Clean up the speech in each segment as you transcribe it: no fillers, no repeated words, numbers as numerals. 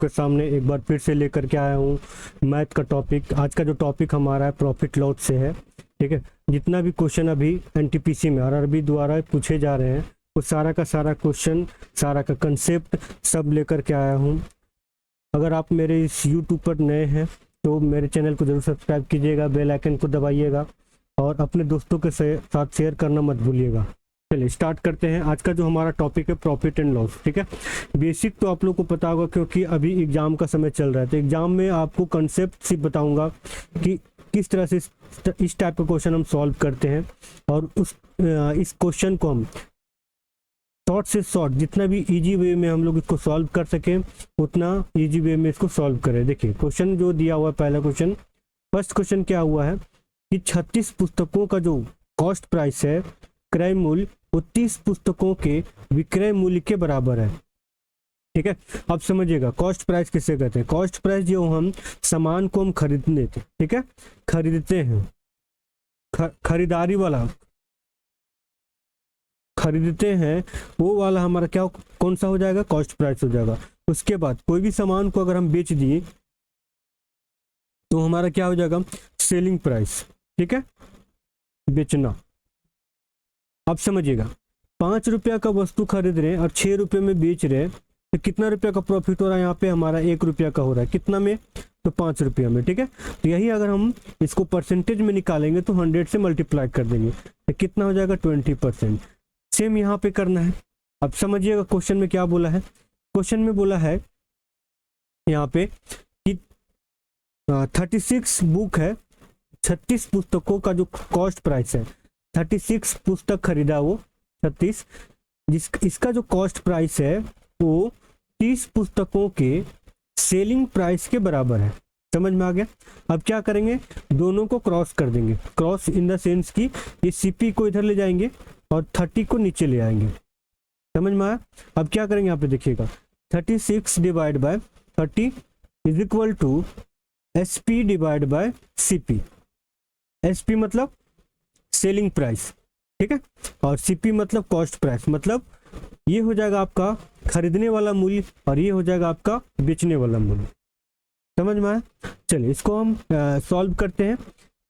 के सामने एक बार फिर से लेकर के आया हूँ मैथ का टॉपिक। आज का जो टॉपिक हमारा है प्रॉफिट लॉस से है, ठीक है। जितना भी क्वेश्चन अभी एनटीपीसी में आरआरबी द्वारा पूछे जा रहे हैं वो सारा का सारा क्वेश्चन, सारा का कंसेप्ट सब लेकर के आया हूँ। अगर आप मेरे इस यूट्यूब पर नए हैं तो मेरे चैनल को जरूर सब्सक्राइब कीजिएगा, बेल आइकन को दबाइएगा और अपने दोस्तों के साथ शेयर करना मत भूलिएगा। चलिए स्टार्ट करते हैं। आज का जो हमारा टॉपिक है प्रॉफिट एंड लॉस, ठीक है। बेसिक तो आप लोग को पता होगा क्योंकि अभी एग्जाम का समय चल रहा है, तो एग्जाम में आपको कंसेप्ट सिर्फ बताऊंगा कि किस तरह से इस टाइप का क्वेश्चन हम सॉल्व करते हैं और इस क्वेश्चन को हम शॉर्ट से शॉर्ट जितना भी इजी वे में हम लोग इसको सॉल्व कर सकें उतना इजी वे में इसको सॉल्व करें। देखिए क्वेश्चन जो दिया हुआ है, पहला क्वेश्चन, फर्स्ट क्वेश्चन क्या हुआ है कि 36 पुस्तकों का जो कॉस्ट प्राइस है, क्रय मूल्य, वो 30 पुस्तकों के विक्रय मूल्य के बराबर है, ठीक है। अब समझिएगा कॉस्ट प्राइस किसे कहते हैं। कॉस्ट प्राइस जो हम सामान को हम खरीदते थे, ठीक है, खरीदते हैं, खरीदारी वाला खरीदते हैं, वो वाला हमारा क्या कौन सा हो जाएगा, कॉस्ट प्राइस हो जाएगा। उसके बाद कोई भी सामान को अगर हम बेच दिए तो हमारा क्या हो जाएगा, सेलिंग प्राइस, ठीक है, बेचना। अब समझिएगा 5 रुपया का वस्तु खरीद रहे हैं और 6 रुपये में बेच रहे हैं तो कितना रुपया का प्रॉफिट हो रहा है, यहाँ पे हमारा 1 रुपया का हो रहा है, कितना में, तो 5 रुपया में, ठीक है। तो यही अगर हम इसको परसेंटेज में निकालेंगे तो 100 से मल्टीप्लाई कर देंगे तो कितना हो जाएगा, 20%। सेम यहाँ पे करना है। अब समझिएगा क्वेश्चन में क्या बोला है। क्वेश्चन में बोला है यहाँ पे कि 36 बुक है, 36 पुस्तकों का जो कॉस्ट प्राइस है, 36 पुस्तक खरीदा वो 36, इसका जो कॉस्ट प्राइस है वो 30 पुस्तकों के सेलिंग प्राइस के बराबर है। समझ में आ गया। अब क्या करेंगे, दोनों को क्रॉस कर देंगे, क्रॉस इन द सेंस की ये सीपी को इधर ले जाएंगे और 30 को नीचे ले आएंगे। समझ में आया। अब क्या करेंगे, यहाँ पे देखिएगा 36 divide by 30 is equal to SP divide by CP. SP मतलब सेलिंग प्राइस, ठीक है, और सीपी मतलब कॉस्ट प्राइस, मतलब ये हो जाएगा आपका खरीदने वाला मूल्य और ये हो जाएगा आपका बेचने वाला मूल्य। समझ में आया। चलिए इसको हम सॉल्व करते हैं।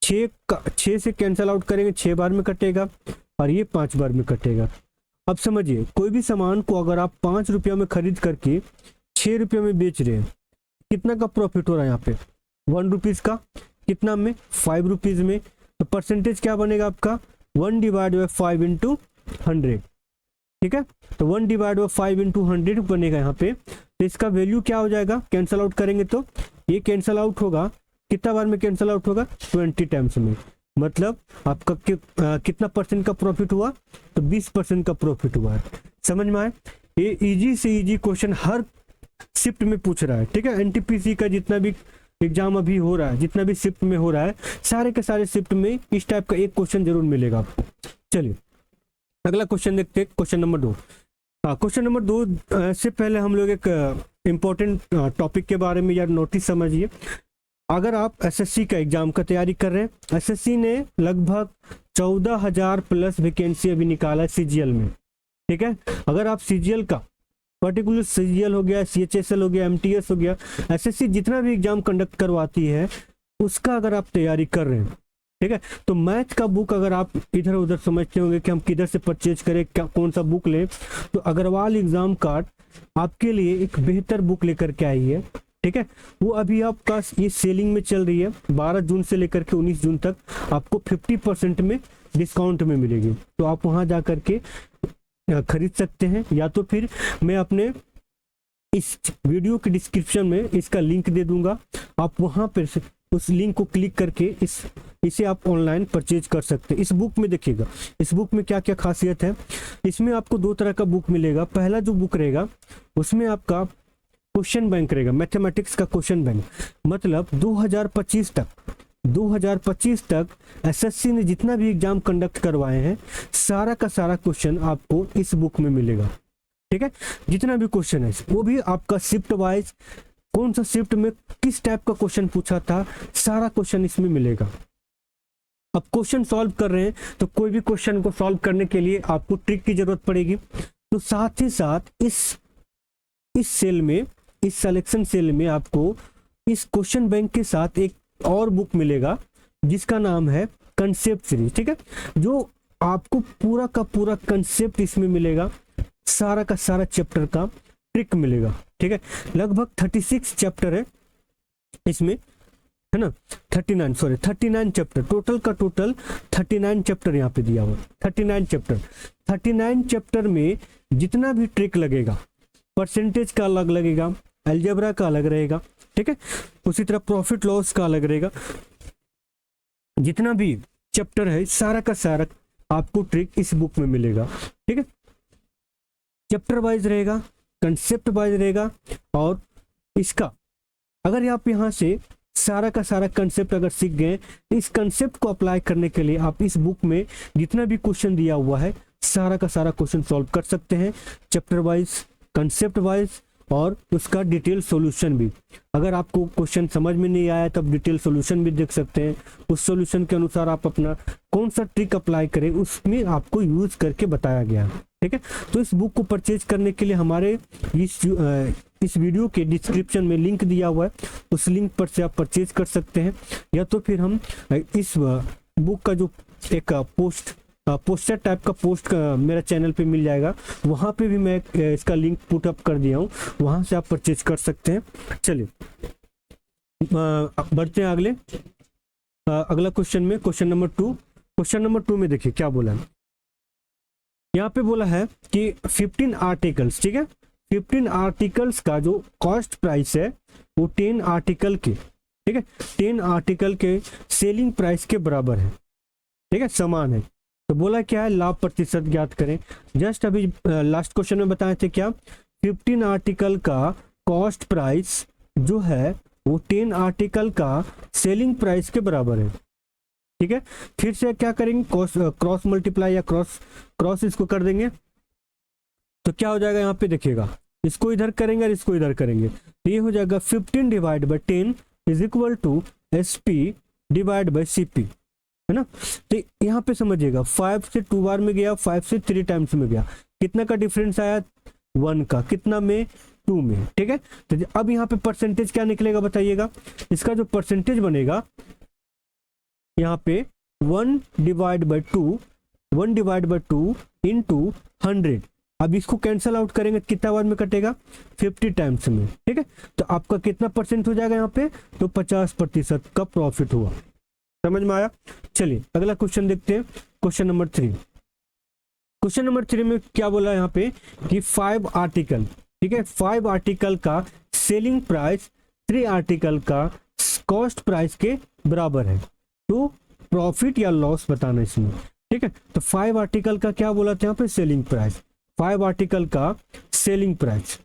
6 से कैंसिल आउट करेंगे, 6 बार में कटेगा और ये 5 बार में कटेगा। अब समझिए कोई भी सामान को अगर आप 5 रुपया में खरीद करके 6 रुपये में बेच रहे हैं, कितना का प्रॉफिट हो रहा है यहाँ पे, 1 रुपीज़ का, कितना में, 5 रुपीज़ में। तो परसेंटेज क्या बनेगा आपका, 1 डिवाइड बाई 5 इंटू 100, ठीक है। तो 1 डिवाइड बाई 5 इंटू 100 बनेगा यहाँ पे। तो इसका वैल्यू क्या हो जाएगा, कैंसल आउट करेंगे तो ये कैंसल आउट होगा, कितना बार में कैंसल आउट होगा, 20 टाइम्स में। मतलब आपका कितना परसेंट का प्रॉफिट हुआ, तो 20% का प्रॉफिट हुआ है। समझ में आए। ये इजी से इजी क्वेश्चन हर शिफ्ट में पूछ रहा है, ठीक है। एनटीपीसी का जितना भी एग्जाम अभी हो रहा है, जितना भी शिफ्ट में हो रहा है, सारे के सारे शिफ्ट में इस टाइप का एक क्वेश्चन जरूर मिलेगा आपको। चलिए अगला क्वेश्चन देखते हैं, क्वेश्चन नंबर 2। क्वेश्चन नंबर 2 से पहले हम लोग एक इम्पोर्टेंट टॉपिक के बारे में यार नोटिस समझिए। अगर आप एसएससी का एग्जाम का तैयारी कर रहे हैं, एसएससी ने लगभग 14,000 प्लस वैकेंसी अभी निकाला है सीजीएल में, ठीक है। अगर आप सीजीएल का पर्टिकुलर सीजीएल हो गया, सीएचएसएल हो गया, एमटीएस हो गया, एसएससी जितना भी एग्जाम कंडक्ट करवाती है उसका अगर आप तैयारी कर रहे हैं, ठीक है, तो मैथ का बुक अगर आप इधर उधर समझते होंगे कि हम किधर से परचेज करें, क्या कौन सा बुक लें, तो अग्रवाल एग्जाम कार्ड आपके लिए एक बेहतर बुक लेकर के आई है, ठीक है। वो अभी आपका ये सेलिंग में चल रही है, 12 जून से लेकर के 19 जून तक आपको 50% में डिस्काउंट में मिलेगी। तो आप वहां जा करके खरीद सकते हैं, या तो फिर मैं अपने इस वीडियो के डिस्क्रिप्शन में इसका लिंक दे दूंगा, आप वहां पर उस लिंक को क्लिक करके इसे आप ऑनलाइन परचेज कर सकते हैं। इस बुक में देखिएगा, इस बुक में क्या क्या खासियत है। इसमें आपको 2 तरह का बुक मिलेगा। पहला जो बुक रहेगा उसमें आपका क्वेश्चन बैंक रहेगा, मैथमेटिक्स का क्वेश्चन बैंक, मतलब 2025 तक एसएससी ने जितना भी एग्जाम कंडक्ट करवाए हैं सारा का सारा क्वेश्चन आपको इस बुक में मिलेगा, ठीक है। जितना भी क्वेश्चन है वो भी आपका शिफ्ट वाइज, कौन सा शिफ्ट में किस टाइप का क्वेश्चन पूछा था, सारा क्वेश्चन इसमें मिलेगा। अब क्वेश्चन सॉल्व कर रहे हैं तो कोई भी क्वेश्चन को सॉल्व करने के लिए आपको ट्रिक की जरूरत पड़ेगी, तो साथ ही साथ इस सेल में इस सिलेक्शन सेल में आपको इस क्वेश्चन बैंक के साथ एक और बुक मिलेगा जिसका नाम है कंसेप्ट सीरीज, ठीक है, जो आपको पूरा का पूरा कंसेप्ट इसमें मिलेगा, सारा का सारा चैप्टर का ट्रिक मिलेगा, ठीक है। लगभग 36 चैप्टर है इसमें, है ना, 39 चैप्टर, टोटल का टोटल 39 चैप्टर यहाँ पे दिया हुआ, 39 चैप्टर में जितना भी ट्रिक लगेगा, परसेंटेज का अलग लगेगा, अलजेब्रा का अलग रहेगा, ठीक है, उसी तरह प्रॉफिट लॉस का अलग रहेगा, जितना भी चैप्टर है सारा का सारा आपको ट्रिक इस बुक में मिलेगा, ठीक है। चैप्टर वाइज रहेगा, कंसेप्ट वाइज रहेगा, और इसका अगर आप यहाँ से सारा का सारा कंसेप्ट अगर सीख गए, इस कंसेप्ट को अप्लाई करने के लिए आप इस बुक में जितना भी क्वेश्चन दिया हुआ है सारा का सारा क्वेश्चन सॉल्व कर सकते हैं, चैप्टर वाइज, कंसेप्ट वाइज, और उसका डिटेल सॉल्यूशन भी। अगर आपको क्वेश्चन समझ में नहीं आया तब डिटेल सॉल्यूशन भी देख सकते हैं, उस सॉल्यूशन के अनुसार आप अपना कौन सा ट्रिक अप्लाई करें उसमें आपको यूज करके बताया गया है, ठीक है। तो इस बुक को परचेज करने के लिए हमारे इस वीडियो के डिस्क्रिप्शन में लिंक दिया हुआ है, उस लिंक पर से आप परचेज कर सकते हैं, या तो फिर हम इस बुक का जो एक पोस्टर टाइप का पोस्ट मेरा चैनल पे मिल जाएगा, वहाँ पे भी मैं इसका लिंक पुट अप कर दिया हूँ, वहाँ से आप परचेज कर सकते हैं। चलिए बढ़ते हैं अगला क्वेश्चन में, क्वेश्चन नंबर 2 में देखिए क्या बोला है। यहाँ पे बोला है कि 15 आर्टिकल्स, ठीक है, 15 आर्टिकल्स का जो कॉस्ट प्राइस है वो 10 आर्टिकल के, ठीक है, 10 आर्टिकल के सेलिंग प्राइस के बराबर है, ठीक है, समान है। तो बोला क्या है, लाभ प्रतिशत ज्ञात करें। जस्ट अभी लास्ट क्वेश्चन में बताए थे क्या, 15 आर्टिकल का कॉस्ट प्राइस जो है वो 10 आर्टिकल का सेलिंग प्राइस के बराबर है, ठीक है। फिर से क्या करेंगे, क्रॉस मल्टीप्लाई या क्रॉस इसको कर देंगे, तो क्या हो जाएगा, यहाँ पे देखिएगा, इसको इधर करेंगे और इसको इधर करेंगे, तो ये हो जाएगा 15 divide by 10 is equal to SP divide by CP, है ना। तो यहाँ पे समझिएगा 5 से 2 बार में गया, 5 से 3 टाइम्स में गया, कितना का डिफरेंस आया, 1 का, कितना में, 2 में, ठीक है। तो अब यहाँ पे परसेंटेज क्या निकलेगा बताइएगा, इसका जो परसेंटेज बनेगा यहाँ पे 1 डिवाइड बाई 2 इंटू 100, अब इसको कैंसल आउट करेंगे कितना बार में कटेगा, 50 टाइम्स में, ठीक है। तो आपका कितना परसेंट हो जाएगा यहाँ पे, तो 50% का प्रॉफिट हुआ, समझ में आया। चलिए अगला क्वेश्चन देखते हैं, क्वेश्चन नंबर 3। क्वेश्चन नंबर 3 में क्या बोला यहाँ पे कि 5 आर्टिकल, ठीक है, 5 आर्टिकल का सेलिंग प्राइस 3 आर्टिकल का कॉस्ट प्राइस के बराबर है, तो प्रॉफिट या लॉस बताना इसमें, ठीक है। तो 5 आर्टिकल का क्या बोला था यहाँ पे, सेलिंग प्राइस, 5 आर्टिकल का selling price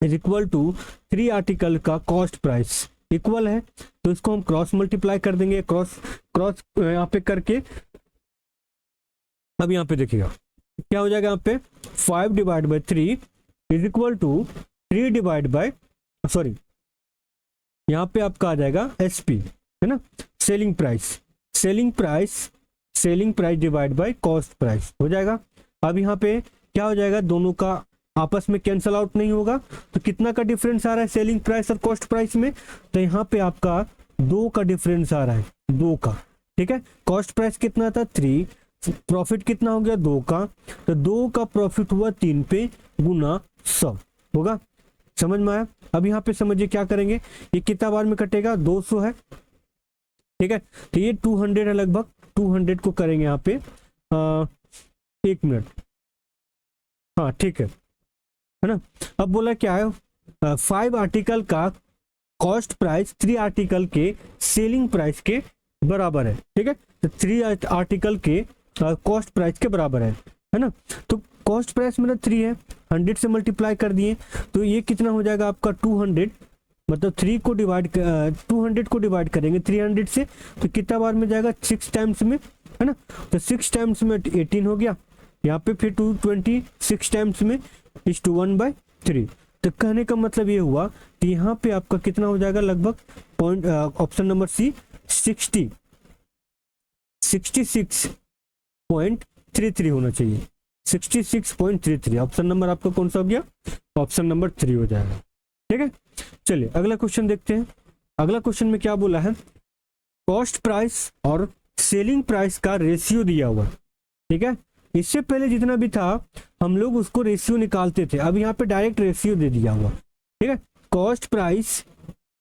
is equal to 3 article का कॉस्ट प्राइस, इक्वल है, तो इसको हम क्रॉस मल्टीप्लाई कर देंगे, क्रॉस यहाँ पे करके, अब यहाँ पे देखिएगा क्या हो जाएगा, यहाँ पे 5 divide by 3 is equal to 3 divide by, sorry यहाँ पे आपका आ जाएगा SP, है ना, selling price divide by cost price हो जाएगा। अब यहाँ पे क्या हो जाएगा, दोनों का आपस में कैंसल आउट नहीं होगा, तो कितना का डिफरेंस आ रहा है सेलिंग प्राइस और कॉस्ट प्राइस में, तो यहाँ पे आपका 2 का डिफरेंस आ रहा है, 2 का, ठीक है। कॉस्ट प्राइस कितना था 3, प्रॉफिट कितना हो गया 2 का, तो 2 का प्रॉफिट हुआ 3 पे गुना 100 होगा, समझ में आया। अब यहाँ पे समझिए क्या करेंगे, ये कितना बार में कटेगा, 200 है, ठीक है, तो ये 200 है, लगभग 200 को करेंगे यहाँ पे 1 मिनट, हाँ ठीक है ना। अब बोला क्या है, 5 आर्टिकल का कॉस्ट प्राइस 3 आर्टिकल के सेलिंग प्राइस के बराबर है, ठीक है, तो 3 आर्टिकल के कॉस्ट प्राइस के बराबर है ना। तो कॉस्ट प्राइस मेरा 3 है, 100 से मल्टीप्लाई कर दिए, तो ये कितना हो जाएगा आपका 200, मतलब 200 को डिवाइड करेंगे 300 से, तो कितना बार में जाएगा, 6 टाइम्स में, है ना, तो 6 टाइम्स में 18 हो गया, यहाँ पे फिर 220 6 टाइम्स में इज टू 1/3। तो कहने का मतलब ये हुआ कि यहाँ पे आपका कितना हो जाएगा, लगभग पॉइंट, ऑप्शन नंबर C 66.33 होना चाहिए, 66.33, ऑप्शन नंबर आपका कौन सा हो गया, ऑप्शन नंबर 3 हो जाएगा। ठीक है, चलिए अगला क्वेश्चन देखते हैं। अगला क्वेश्चन में क्या बोला है, कॉस्ट प्राइस और सेलिंग प्राइस का रेशियो दिया हुआ है। ठीक है, इससे पहले जितना भी था हम लोग उसको रेशियो निकालते थे, अब यहाँ पे डायरेक्ट रेशियो दे दिया हुआ। ठीक है, cost price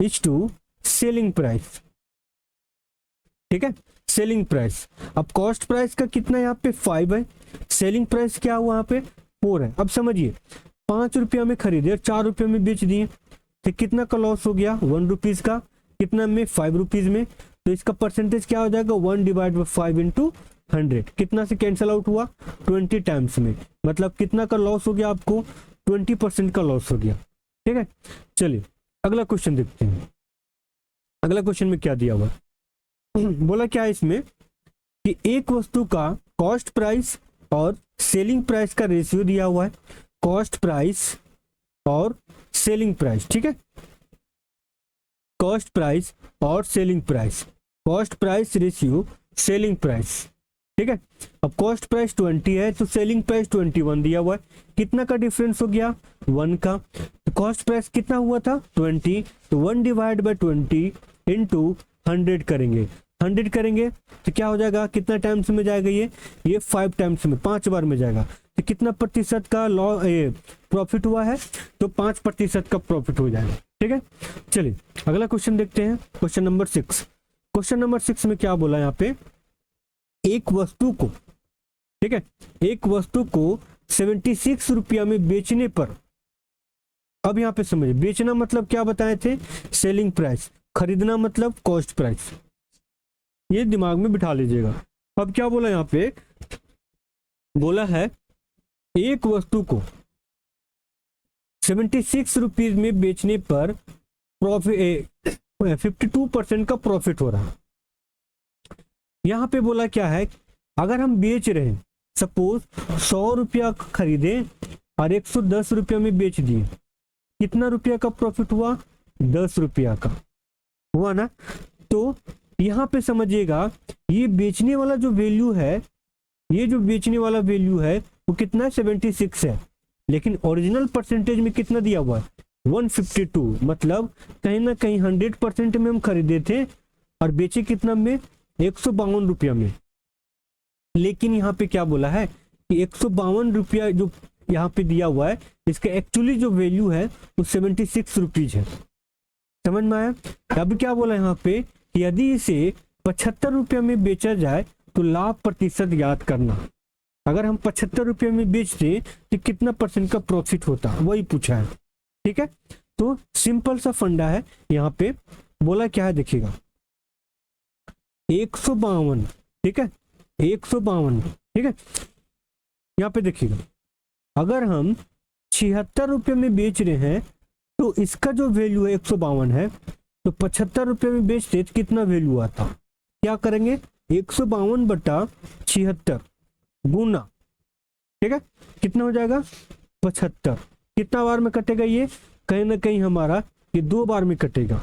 is to selling price. ठीक है, सेलिंग प्राइस, अब कॉस्ट प्राइस का कितना यहाँ पे 5 है, सेलिंग प्राइस क्या हुआ यहाँ पे 4 है। अब समझिए 5 रुपया में खरीदे और 4 रुपये में बेच दिए, तो कितना का लॉस हो गया 1 रुपीज का, कितना में 5 रुपीज में, तो इसका परसेंटेज क्या हो जाएगा 1 डिवाइड बाई 5 इंटू 100, कितना से कैंसिल आउट हुआ 20 टाइम्स में, मतलब कितना का लॉस हो गया आपको 20% का लॉस हो गया। ठीक है, चलिए अगला क्वेश्चन देखते हैं। अगला क्वेश्चन में क्या दिया हुआ बोला क्या है इसमें कि एक वस्तु का कॉस्ट प्राइस और सेलिंग प्राइस का रेशियो दिया हुआ है, कॉस्ट प्राइस और सेलिंग प्राइस। ठीक है, कॉस्ट प्राइस और selling price, cost price ratio selling price. ठीक है, अब कॉस्ट प्राइस 20 है तो सेलिंग प्राइस 21 दिया हुआ है, कितना का डिफरेंस हो गया 1 का, तो कॉस्ट प्राइस कितना हुआ था 20, तो 1 डिवाइड बाई 20 इंटू 100 करेंगे, 100 करेंगे तो क्या हो जाएगा, कितना टाइम्स में जाएगा ये 5 टाइम्स में, 5 बार में जाएगा, तो कितना प्रतिशत का प्रॉफिट हुआ है, तो 5% का प्रॉफिट हो जाएगा। ठीक है, चलिए अगला क्वेश्चन देखते हैं, क्वेश्चन नंबर 6। क्वेश्चन नंबर 6 में क्या बोला यहाँ पे, एक वस्तु को, ठीक है, एक वस्तु को 76 रुपया में बेचने पर, अब यहाँ पे समझिए बेचना मतलब क्या बताए थे सेलिंग प्राइस, खरीदना मतलब कॉस्ट प्राइस, ये दिमाग में बिठा लीजिएगा। अब क्या बोला यहाँ पे, बोला है एक वस्तु को 76 रुपीज में बेचने पर प्रॉफिट 52% का प्रॉफिट हो रहा है। यहां पे बोला क्या है, अगर हम बेच रहे हैं सपोज 100 रुपया खरीदे और 110 रुपया में बेच दिए, कितना रुपया का प्रॉफिट हुआ 10 रुपया का हुआ ना। तो यहां पे समझिएगा ये बेचने वाला जो वैल्यू है, ये जो बेचने वाला वैल्यू है वो कितना 76 है, लेकिन ओरिजिनल परसेंटेज में कितना दिया हुआ है 152, मतलब कहीं ना कहीं 100% में हम खरीदे थे और बेचे कितना में 152 रुपया में। लेकिन यहाँ पे क्या बोला है कि 152 रुपया जो यहाँ पे दिया हुआ है, इसका एक्चुअली जो वैल्यू है वो 76 रुपीज है। समझ में आया। अब क्या बोला यहाँ पे कि यदि इसे 75 रुपया में बेचा जाए तो लाभ प्रतिशत याद करना। अगर हम 75 रुपये में बेचते तो कितना परसेंट का प्रॉफिट होता, वही पूछा है। ठीक है, तो सिंपल सा फंडा है। यहाँ पे बोला क्या है देखिएगा 152, ठीक है 152, ठीक है। यहाँ पे देखिएगा अगर हम 76 रुपये में बेच रहे हैं तो इसका जो वैल्यू है 152 है, तो 75 रुपये में बेचते तो कितना वैल्यू आता। क्या करेंगे 152 बटा 76 गुना, ठीक है, कितना हो जाएगा 75। कितना बार में कटेगा ये, कहीं ना कहीं हमारा ये 2 बार में कटेगा।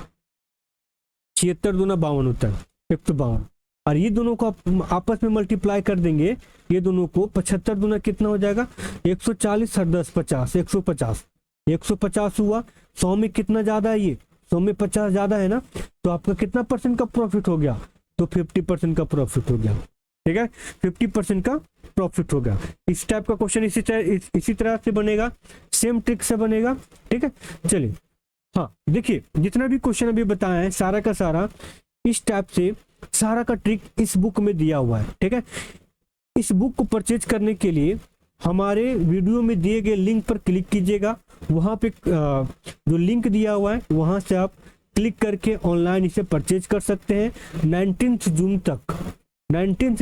76 दूना 52 होता है 152, और ये दोनों को आपस में मल्टीप्लाई कर देंगे, ये दोनों को 75 दूना कितना हो जाएगा 140 और 10 50 150, 150 हुआ। 100 में कितना ज्यादा है, ये 100 में 50 ज्यादा है ना, तो आपका कितना परसेंट का प्रॉफिट हो गया, तो 50% का प्रॉफिट हो गया। ठीक है, 50% का प्रॉफिट हो गया। इस टाइप का क्वेश्चन इसी तरह से बनेगा, सेम ट्रिक से बनेगा। ठीक है, चलिए हाँ देखिए जितना भी क्वेश्चन अभी बताया है सारा का सारा इस टाइप से सारा का ट्रिक इस बुक में दिया हुआ है। ठीक है, इस बुक को परचेज करने के लिए हमारे वीडियो में दिए गए लिंक पर क्लिक कीजिएगा। वहां पे जो लिंक दिया हुआ है वहां से आप क्लिक करके ऑनलाइन इसे परचेज कर सकते हैं। 19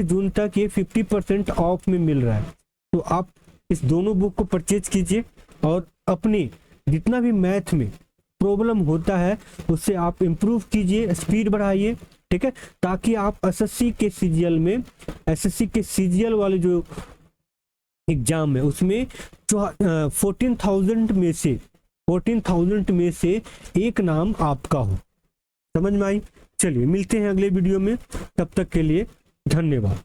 जून तक ये 50% ऑफ में मिल रहा है। तो आप इस दोनों बुक को परचेज कीजिए और अपने जितना भी मैथ में प्रॉब्लम होता है उससे आप इम्प्रूव कीजिए, स्पीड बढ़ाइए। ठीक है, ताकि आप एसएससी के सीजीएल वाले जो एग्जाम है उसमें 14,000 में से एक नाम आपका हो। समझ में आई। चलिए मिलते हैं अगले वीडियो में, तब तक के लिए धन्यवाद।